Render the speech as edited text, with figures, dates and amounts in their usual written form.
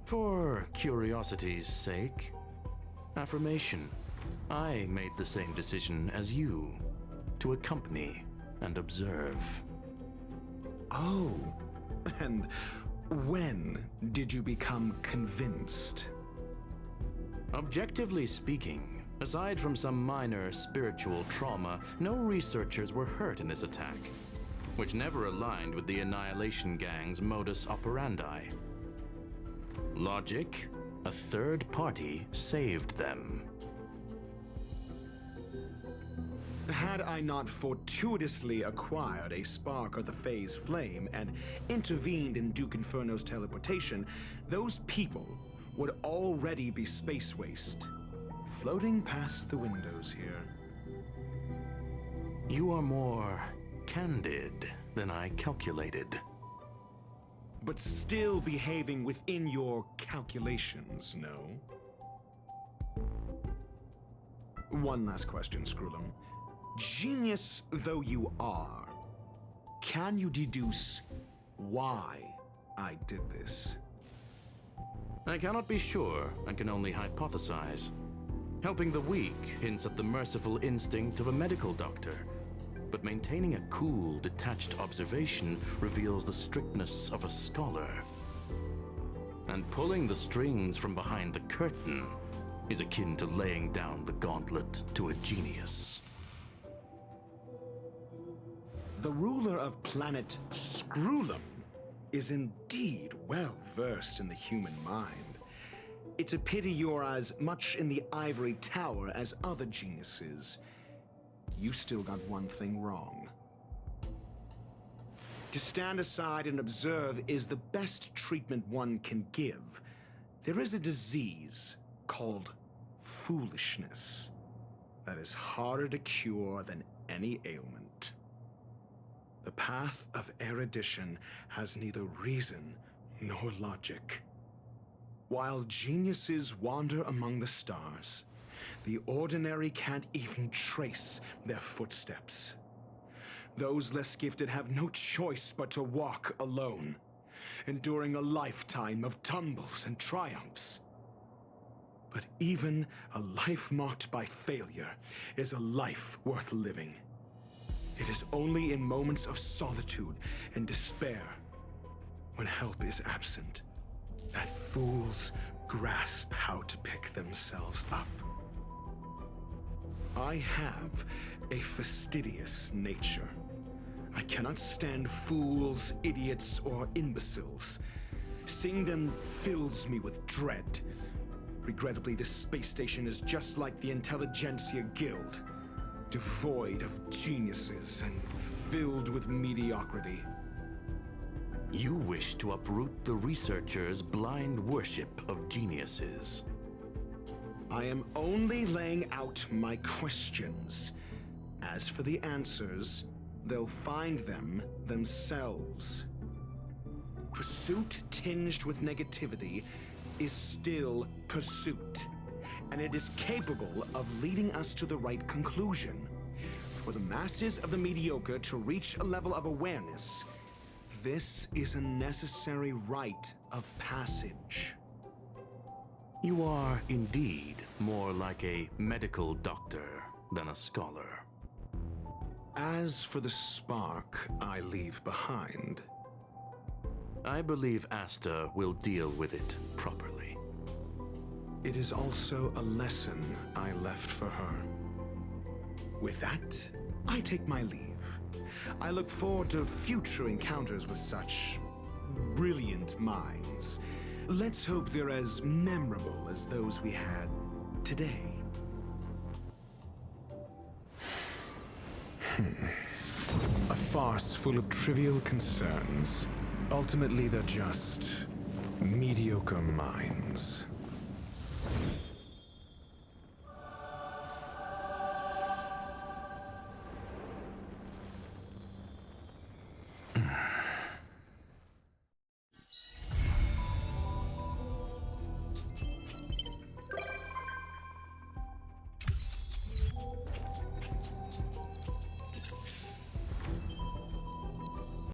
For curiosity's sake. Affirmation. I made the same decision as you, to accompany and observe. Oh, and when did you become convinced? Objectively speaking, aside from some minor spiritual trauma, no researchers were hurt in this attack, which never aligned with the Annihilation Gang's modus operandi. Logic, a third party saved them. Had I not fortuitously acquired a spark of the phase flame and intervened in Duke Inferno's teleportation, those people would already be space waste, floating past the windows here. You are more candid than I calculated. But still behaving within your calculations, no? One last question, SCREWLLUM. Genius though you are, can you deduce why I did this? I cannot be sure and can only hypothesize. Helping the weak hints at the merciful instinct of a medical doctor, but maintaining a cool, detached observation reveals the strictness of a scholar. And pulling the strings from behind the curtain is akin to laying down the gauntlet to a genius. The ruler of planet SCREWLLUM is indeed well versed in the human mind. It's a pity you're as much in the ivory tower as other geniuses. You still got one thing wrong. To stand aside and observe is the best treatment one can give. There is a disease called foolishness that is harder to cure than any ailment. The path of erudition has neither reason nor logic. While geniuses wander among the stars, the ordinary can't even trace their footsteps. Those less gifted have no choice but to walk alone, enduring a lifetime of tumbles and triumphs. But even a life marked by failure is a life worth living. It is only in moments of solitude and despair, when help is absent, that fools grasp how to pick themselves up. I have a fastidious nature. I cannot stand fools, idiots, or imbeciles. Seeing them fills me with dread. Regrettably, this space station is just like the Intelligentsia Guild, devoid of geniuses and filled with mediocrity. You wish to uproot the researchers' blind worship of geniuses. I am only laying out my questions. As for the answers, they'll find them themselves. Pursuit tinged with negativity is still pursuit, and it is capable of leading us to the right conclusion. For the masses of the mediocre to reach a level of awareness, this is a necessary rite of passage. You are indeed more like a medical doctor than a scholar. As for the spark I leave behind, I believe Asta will deal with it properly. it is also a lesson I left for her. With that, I take my leave. I look forward to future encounters with such brilliant minds. Let's hope they're as memorable as those we had today. A farce full of trivial concerns. Ultimately, they're just mediocre minds.